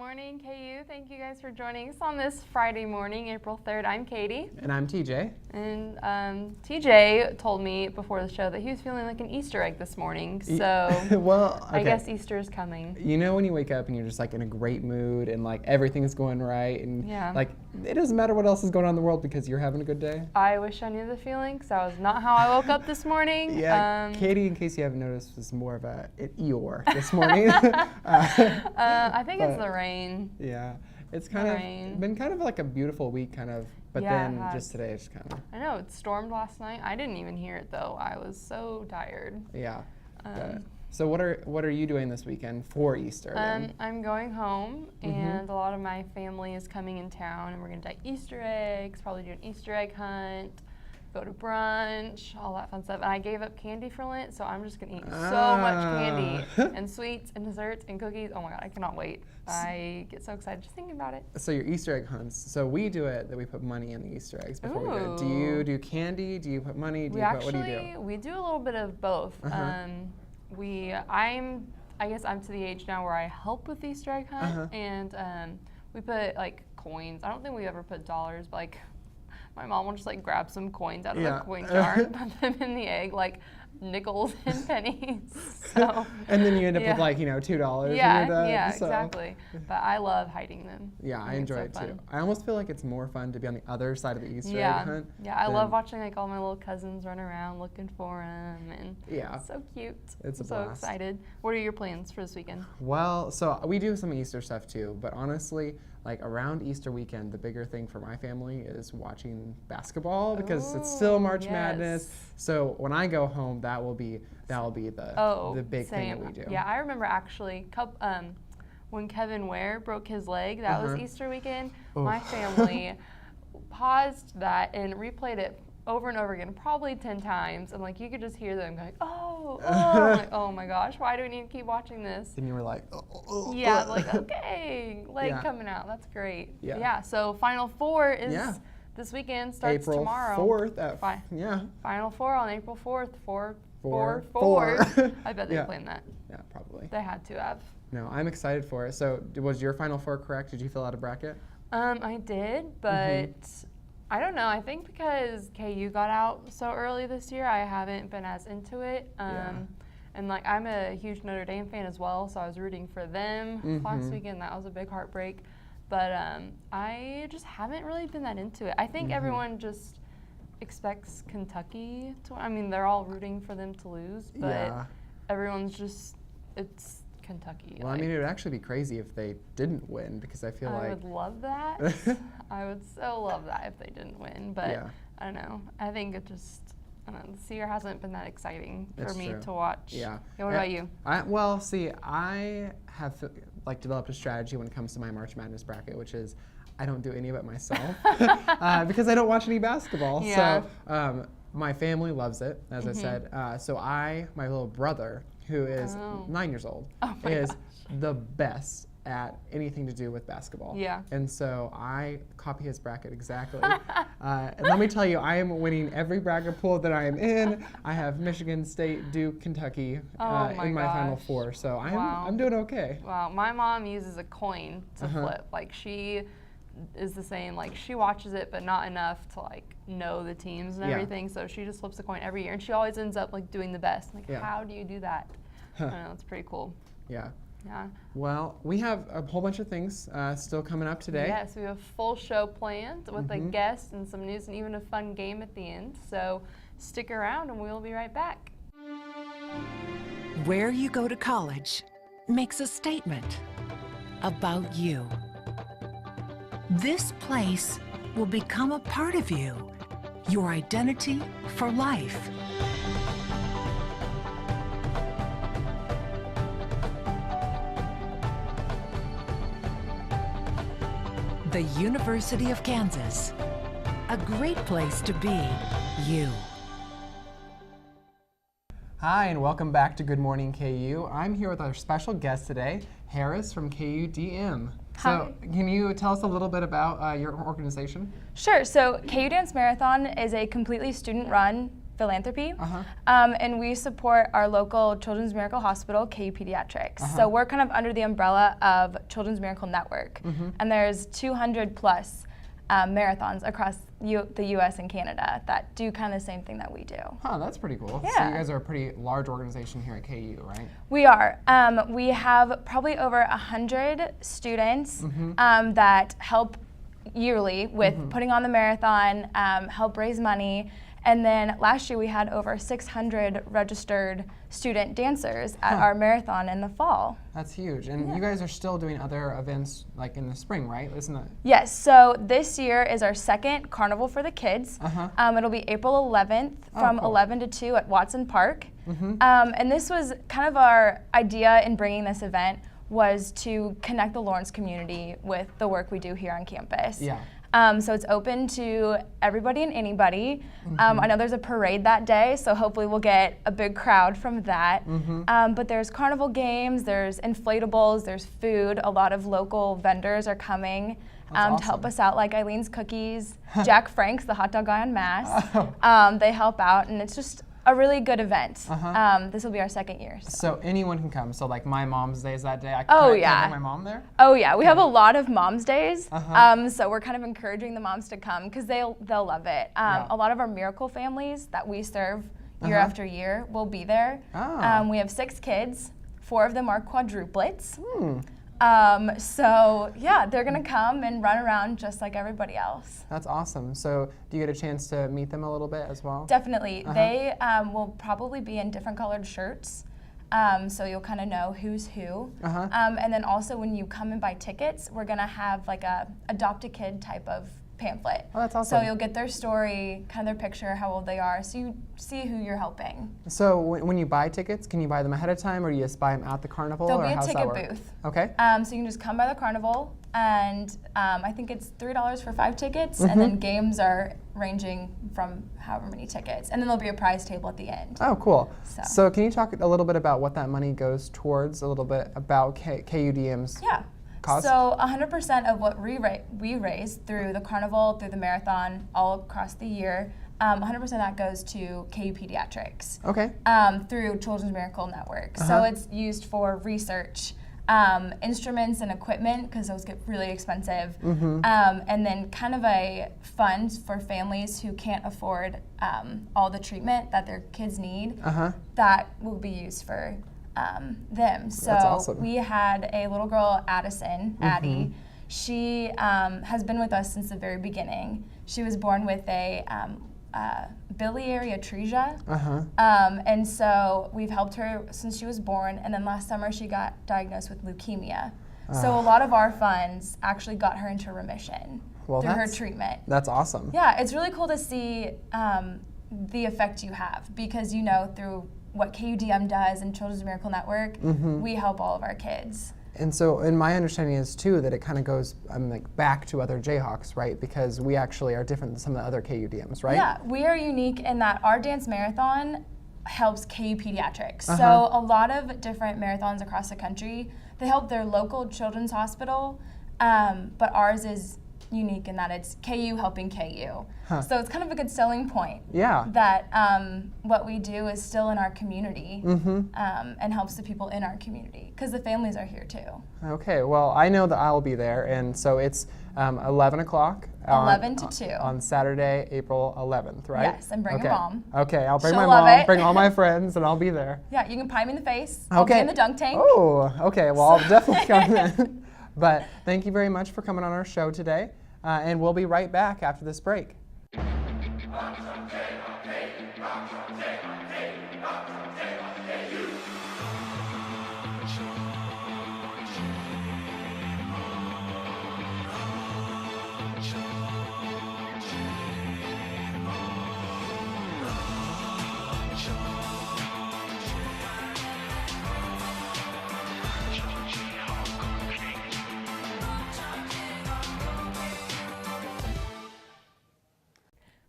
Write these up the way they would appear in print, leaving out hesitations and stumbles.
morning, KU. Thank you guys for joining us on this Friday morning, April 3rd. I'm Katie. And I'm TJ. And TJ told me before the show that he was feeling like an Easter egg this morning. So well, okay. I guess Easter is coming. You know when you wake up and you're just like in a great mood and like everything's going right and like it doesn't matter what else is going on in the world because you're having a good day? I wish I knew the feeling because that was not how I woke up this morning. Yeah, Katie, in case you haven't noticed, was more of an Eeyore this morning. I think it's the rain. Yeah, it's been kind of like a beautiful week, but then just today it's kind of. I know, it stormed last night. I didn't even hear it though. I was so tired. Yeah. So what are you doing this weekend for Easter? I'm going home, and a lot of my family is coming in town, and we're gonna dye Easter eggs. Probably do an Easter egg hunt. Go to brunch, all that fun stuff. And I gave up candy for Lent, so I'm just gonna eat so much candy and sweets and desserts and cookies. Oh my God, I cannot wait. I get so excited just thinking about it. So your Easter egg hunts. So we do it that we put money in the Easter eggs before we do it. Do you do candy? Do you put money? What do you do? We do a little bit of both. I guess I'm to the age now where I help with the Easter egg hunt, and we put like coins. I don't think we ever put dollars, but like my mom will just like grab some coins out of the coin jar and put them in the egg, like nickels and pennies. So, and then you end up with like, $2. Yeah, exactly. But I love hiding them. Yeah, I enjoy it too. I almost feel like it's more fun to be on the other side of the Easter egg hunt. Yeah, I love watching like all my little cousins run around looking for them, and it's so cute. It's a blast. So excited. What are your plans for this weekend? Well, so we do some Easter stuff too, but honestly, like around Easter weekend, the bigger thing for my family is watching basketball because it's still March Madness. So when I go home, that'll be the big thing that we do. Yeah, I remember actually when Kevin Ware broke his leg. That was Easter weekend. My family paused that and replayed it over and over again, probably 10 times, and like you could just hear them going, I'm like, oh my gosh, why do we need to keep watching this? And you were like, yeah, like okay, leg coming out, that's great. Yeah, so Final Four is this weekend, starts April tomorrow. 4th Final Four on April 4th, 4. I bet they planned that. Yeah, probably. They had to have. No, I'm excited for it. So was your Final Four correct? Did you fill out a bracket? I did, but I don't know. I think because KU got out so early this year, I haven't been as into it. And like I'm a huge Notre Dame fan as well, so I was rooting for them last weekend. That was a big heartbreak. But I just haven't really been that into it. I think everyone just expects Kentucky to. I mean, they're all rooting for them to lose, but everyone's just it's Kentucky. Well, I mean, it would actually be crazy if they didn't win because I feel like I would love that. I would so love that if they didn't win, but I don't know. I think it just this year hasn't been that exciting for me to watch. Yeah. What about you? I have developed a strategy when it comes to my March Madness bracket, which is I don't do any of it myself because I don't watch any basketball. Yeah. So my family loves it, as I said. So my little brother, who is 9 years old, is the best at anything to do with basketball. Yeah. And so I copy his bracket exactly. And let me tell you, I am winning every bracket pool that I am in. I have Michigan State, Duke, Kentucky in my Final Four. So I'm doing okay. Wow. My mom uses a coin to flip. Like she is the same. Like she watches it, but not enough to like know the teams and everything. So she just flips a coin every year, and she always ends up like doing the best. Like how do you do that? I don't know. It's pretty cool. Yeah. Yeah. Well, we have a whole bunch of things still coming up today. Yes, we have a full show planned with a guest and some news and even a fun game at the end. So stick around and we'll be right back. Where you go to college makes a statement about you. This place will become a part of you, your identity for life. The University of Kansas, a great place to be you. Hi, and welcome back to Good Morning KU. I'm here with our special guest today, Harris from KU-DM. So can you tell us a little bit about your organization? Sure. So KU Dance Marathon is a completely student-run philanthropy, and we support our local Children's Miracle Hospital, KU Pediatrics. So we're kind of under the umbrella of Children's Miracle Network, and there's 200 plus marathons across the U.S. and Canada that do kind of the same thing that we do. Huh, that's pretty cool. Yeah. So you guys are a pretty large organization here at KU, right? We are. We have probably over 100 students that help yearly with putting on the marathon, help raise money. And then last year we had over 600 registered student dancers at our marathon in the fall. That's huge. And you guys are still doing other events like in the spring, right? Isn't that? Yes, so this year is our second carnival for the kids. It'll be April 11th from 11 to 2 at Watson Park. And this was kind of our idea in bringing this event was to connect the Lawrence community with the work we do here on campus. Yeah. So it's open to everybody and anybody. I know there's a parade that day, so hopefully we'll get a big crowd from that. But there's carnival games, there's inflatables, there's food. A lot of local vendors are coming to help us out, like Eileen's Cookies, Jack Frank's, the hot dog guy on Mass. They help out, and it's just a really good event. This will be our second year. So anyone can come. So like my mom's day is that day. Can I bring my mom there? Oh yeah, we have a lot of moms days. So we're kind of encouraging the moms to come because they'll love it. A lot of our miracle families that we serve year after year will be there. We have 6 kids. 4 of them are quadruplets. So yeah, they're gonna come and run around just like everybody else. That's awesome. So do you get a chance to meet them a little bit as well? Definitely. They will probably be in different colored shirts. So you'll kind of know who's who. And then also when you come and buy tickets, we're gonna have like a adopt a kid type of pamphlet. Oh, that's awesome. So you'll get their story, kind of their picture, how old they are, so you see who you're helping. So when you buy tickets, can you buy them ahead of time, or do you just buy them at the carnival? There'll or be a how's that ticket work? booth. Okay. So you can just come by the carnival, and I think it's $3 for 5 tickets, and then games are ranging from however many tickets, and then there'll be a prize table at the end. Oh, cool. So can you talk a little bit about what that money goes towards, a little bit about KUDM's cost? So 100% of what we raise through the carnival, through the marathon, all across the year, 100% of that goes to KU Pediatrics. Okay. Through Children's Miracle Network. So it's used for research, instruments and equipment, because those get really expensive, and then kind of a fund for families who can't afford all the treatment that their kids need, that will be used for them. So that's awesome. We had a little girl, Addie. She has been with us since the very beginning. She was born with a biliary atresia, and so we've helped her since she was born, and then last summer she got diagnosed with leukemia. So a lot of our funds actually got her into remission through her treatment. That's awesome. Yeah, it's really cool to see the effect you have, because through what KUDM does and Children's Miracle Network, we help all of our kids. And so, and my understanding is too that it kind of goes back to other Jayhawks, right? Because we actually are different than some of the other KUDMs, right? Yeah, we are unique in that our dance marathon helps KU Pediatrics. So a lot of different marathons across the country, they help their local children's hospital, but ours is unique in that it's KU helping KU. So it's kind of a good selling point. Yeah. That what we do is still in our community and helps the people in our community, because the families are here too. Okay, well, I know that I'll be there, and so it's 11 o'clock. 11 to 2. On Saturday, April 11th, right? Yes, and bring your mom. Okay, I'll bring She'll my love mom, it. bring all my friends, and I'll be there. Yeah, you can pie me in the face. I'll be in the dunk tank. Oh, okay, well, I'll definitely come then. But thank you very much for coming on our show today, and we'll be right back after this break.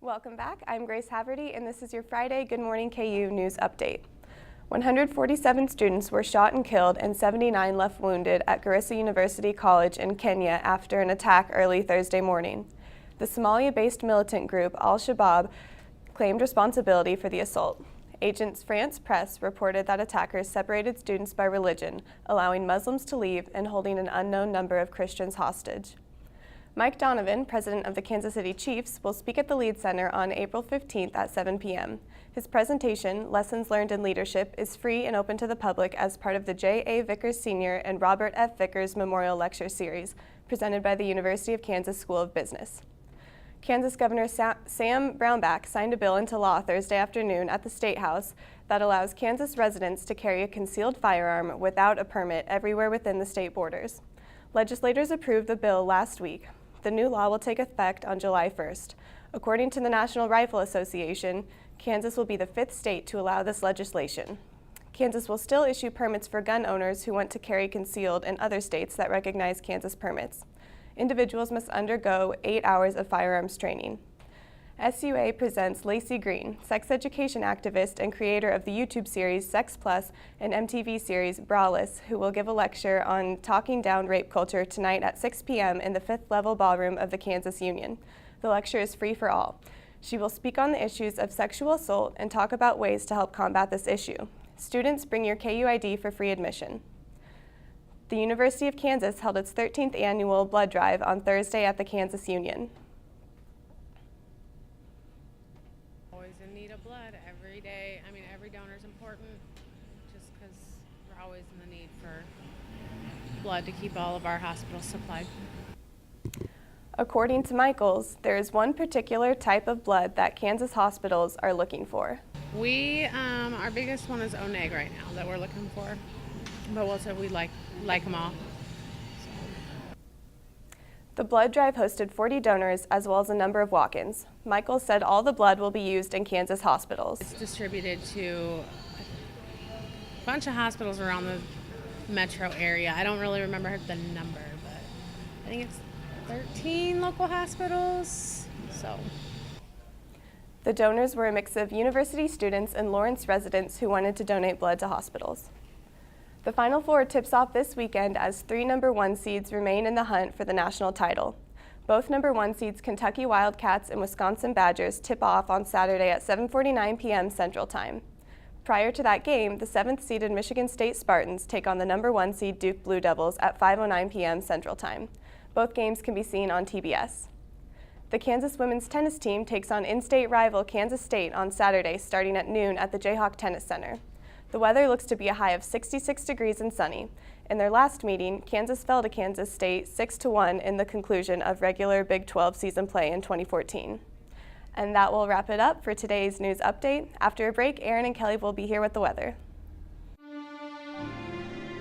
Welcome back. I'm Grace Haverty, and this is your Friday Good Morning KU News Update. 147 students were shot and killed and 79 left wounded at Garissa University College in Kenya after an attack early Thursday morning. The Somalia-based militant group Al-Shabaab claimed responsibility for the assault. Agents France Press reported that attackers separated students by religion, allowing Muslims to leave and holding an unknown number of Christians hostage. Mike Donovan, president of the Kansas City Chiefs, will speak at the Lead Center on April 15th at 7 p.m. His presentation, Lessons Learned in Leadership, is free and open to the public as part of the J.A. Vickers Sr. and Robert F. Vickers Memorial Lecture Series, presented by the University of Kansas School of Business. Kansas Governor Sam Brownback signed a bill into law Thursday afternoon at the State House that allows Kansas residents to carry a concealed firearm without a permit everywhere within the state borders. Legislators approved the bill last week. The new law will take effect on July 1st. According to the National Rifle Association, Kansas will be the 5th state to allow this legislation. Kansas will still issue permits for gun owners who want to carry concealed in other states that recognize Kansas permits. Individuals must undergo 8 hours of firearms training. SUA presents Lacey Green, sex education activist and creator of the YouTube series Sex Plus and MTV series Vrahliotis, who will give a lecture on talking down rape culture tonight at 6 p.m. in the 5th level ballroom of the Kansas Union. The lecture is free for all. She will speak on the issues of sexual assault and talk about ways to help combat this issue. Students, bring your KU ID for free admission. The University of Kansas held its 13th annual blood drive on Thursday at the Kansas Union. Always in need of blood every day. I mean, every donor is important just because we're always in the need for blood to keep all of our hospitals supplied. According to Michaels, there is one particular type of blood that Kansas hospitals are looking for. Our biggest one is O neg right now that we're looking for. But we'll say we like them all. The blood drive hosted 40 donors as well as a number of walk-ins. Michaels said all the blood will be used in Kansas hospitals. It's distributed to a bunch of hospitals around the metro area. I don't really remember the number, but I think it's 13 local hospitals. So. The donors were a mix of university students and Lawrence residents who wanted to donate blood to hospitals. The Final Four tips off this weekend as 3 number 1 seeds remain in the hunt for the national title. Both number 1 seeds Kentucky Wildcats and Wisconsin Badgers tip off on Saturday at 7:49 p.m. Central Time. Prior to that game, the 7th seeded Michigan State Spartans take on the number 1 seed Duke Blue Devils at 5:09 p.m. Central Time. Both games can be seen on TBS. The Kansas women's tennis team takes on in-state rival Kansas State on Saturday starting at noon at the Jayhawk Tennis Center. The weather looks to be a high of 66 degrees and sunny. In their last meeting, Kansas fell to Kansas State 6-1 in the conclusion of regular Big 12 season play in 2014. And that will wrap it up for today's news update. After a break, Aaron and Kelly will be here with the weather.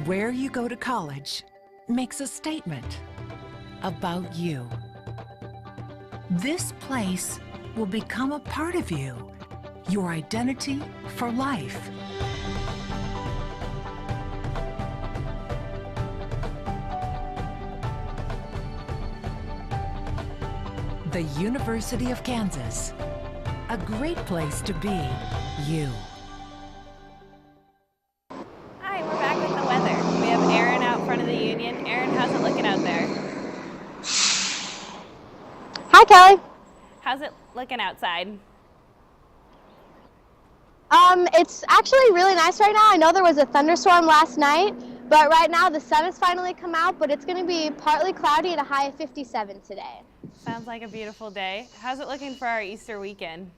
Where you go to college makes a statement about you. This place will become a part of you, your identity for life. The University of Kansas, a great place to be you. Hi, we're back with the weather. We have Aaron out front of the Union. Aaron, how's it looking out there? Hi, Kelly. How's it looking outside? It's actually really nice right now. I know there was a thunderstorm last night, but right now the sun has finally come out, but it's going to be partly cloudy at a high of 57 today. Sounds like a beautiful day. How's it looking for our Easter weekend?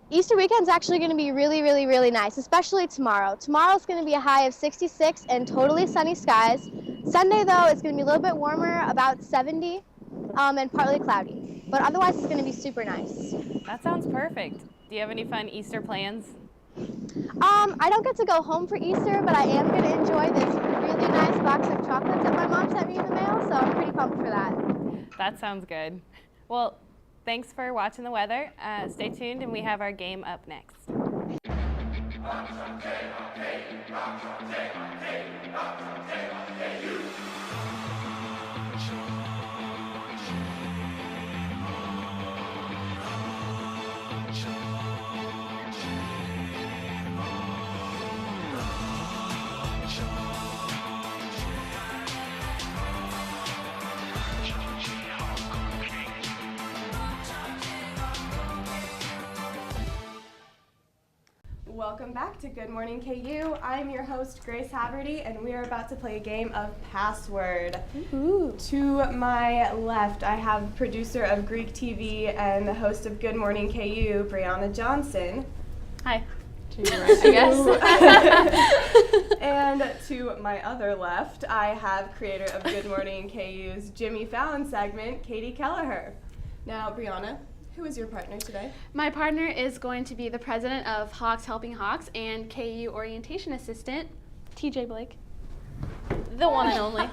Easter weekend's actually going to be really, really, really nice, especially tomorrow. Tomorrow's going to be a high of 66 and totally sunny skies. Sunday, though, it's going to be a little bit warmer, about 70, and partly cloudy. But otherwise, it's going to be super nice. That sounds perfect. Do you have any fun Easter plans? I don't get to go home for Easter, but I am going to enjoy this really nice box of chocolates that my mom sent me in the mail, so I'm pretty pumped for that. That sounds good. Well, thanks for watching the weather. Stay tuned, and we have our game up next. Welcome back to Good Morning KU. I'm your host, Grace Haverty, and we are about to play a game of Password. Ooh. To my left, I have producer of Greek TV and the host of Good Morning KU, Brianna Johnson. Hi. I guess. And to my other left, I have creator of Good Morning KU's Jimmy Fallon segment, Katie Kelleher. Now, Brianna, who is your partner today? My partner is going to be the president of Hawks Helping Hawks and KU orientation assistant, TJ Blake. The one and only.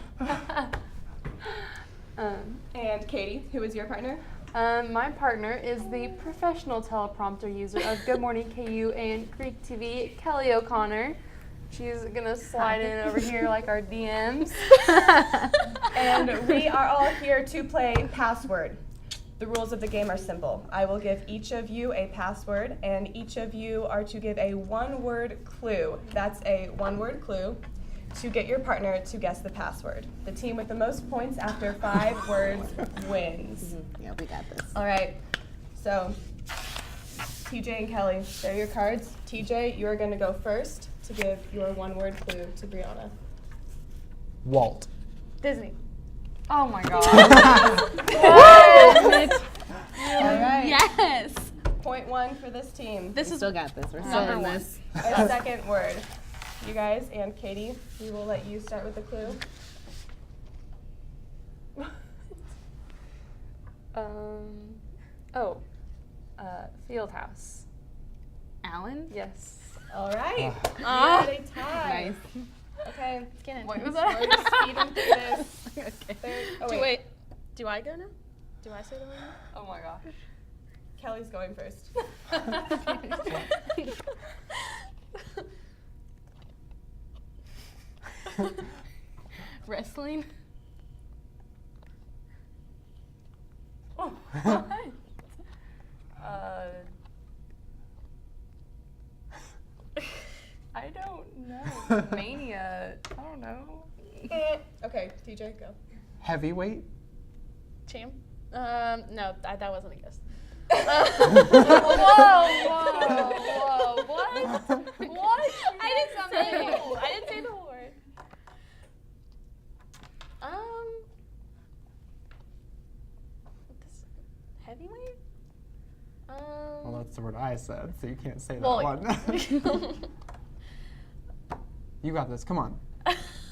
And Katie, who is your partner? My partner is the professional teleprompter user of Good Morning KU and Greek TV, Kelly O'Connor. She's gonna slide in over here like our DMs. And we are all here to play Password. The rules of the game are simple. I will give each of you a password, and each of you are to give a one-word clue. That's a one-word clue to get your partner to guess the password. The team with the most points after 5 words wins. Yeah, we got this. All right, so TJ and Kelly, there are your cards. TJ, you are going to go first to give your one-word clue to Brianna. Walt. Disney. Oh my god. All right. Yes. Point 1 for this team. We still got this. We're still Number in one. this. A second word. You guys and Katie, we will let you start with the clue. Fieldhouse. Alan? Yes. All right. You're at a tie. Nice. Okay. What was We're just speeding through this. Okay. Wait. Do I go now? Do I say the one? Oh my gosh. Kelly's going first. Wrestling. What? I don't know. Mania. I don't know. Okay, TJ, go. Heavyweight. Champ. No, that wasn't a guess. Whoa. What? I didn't say the whole word. Heavyweight? Well, that's the word I said, so you can't say that Well, one. You got this. Come on.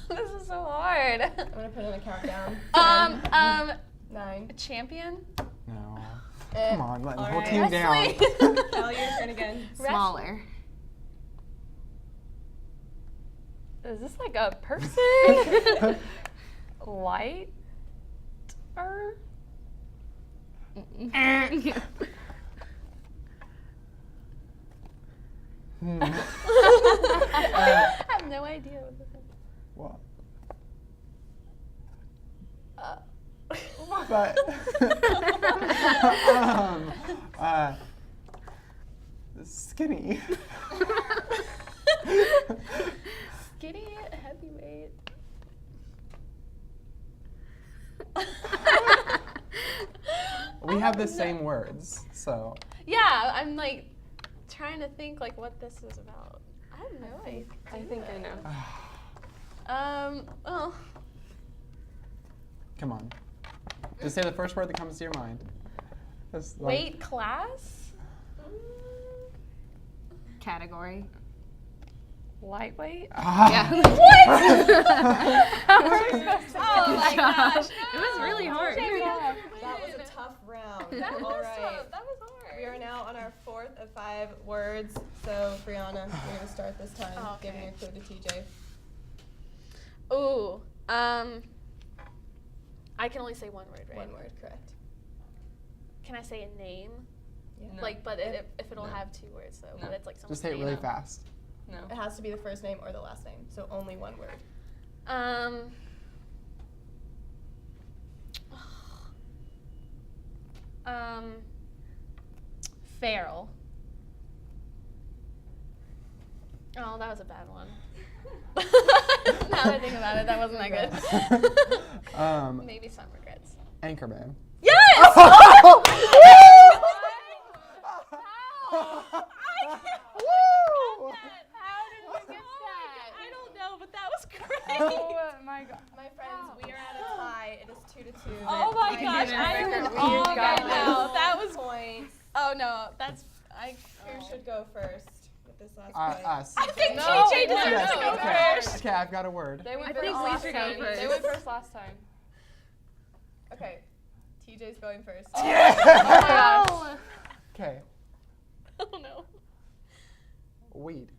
This is so hard. I'm gonna put in a countdown. 9. Champion? No. Come on, let the whole right. team down. Kelly, your turn again. Smaller. Is this like a person? Light? I have no idea what this is. What? Skinny. Skinny heavyweight. We have the same words, so. Yeah, I'm like trying to think like what this is about. I have no idea. I think I know. Well, Come on. Just say the first word that comes to your mind. Just like- weight class? Category. Lightweight? Yeah. Oh my gosh. It was really hard. That was a tough round. All right. That was hard. We are now on our 4th of 5 words. So, Brianna, you're going to start this time, giving a clue to TJ. Ooh. I can only say one word, right? 1 word, correct. Can I say a name? Yeah. No. Like, but if it'll have 2 words, so but it's like someone's Just say it name. really fast. No. It has to be the first name or the last name, so only 1 word. Feral. Oh, that was a bad one. Now that I think about it, that wasn't that good. Maybe some regrets. Anchorman. Yes! How did you get that? I don't know, but that was great. Oh my god. My friends, we are at a tie. It is 2-2. Oh my gosh, I am all got right this. now. That was Points. Oh no, Who should go first with this last point? Us. I think No, TJ no, deserves to no, go no. first. Okay, I've got a word. They went I first think we last should go time. first. They went first last time. Okay, TJ's going first. Oh my gosh. Okay. Oh no. Weed.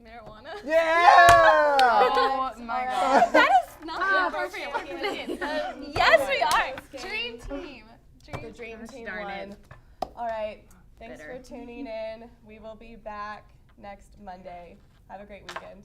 Marijuana. Yeah! Oh my god. That is not the appropriate one to say. Yes, we are. Dream team. The dream team Darn it. won. All right. Thanks Bitter. for tuning in. We will be back next Monday. Have a great weekend.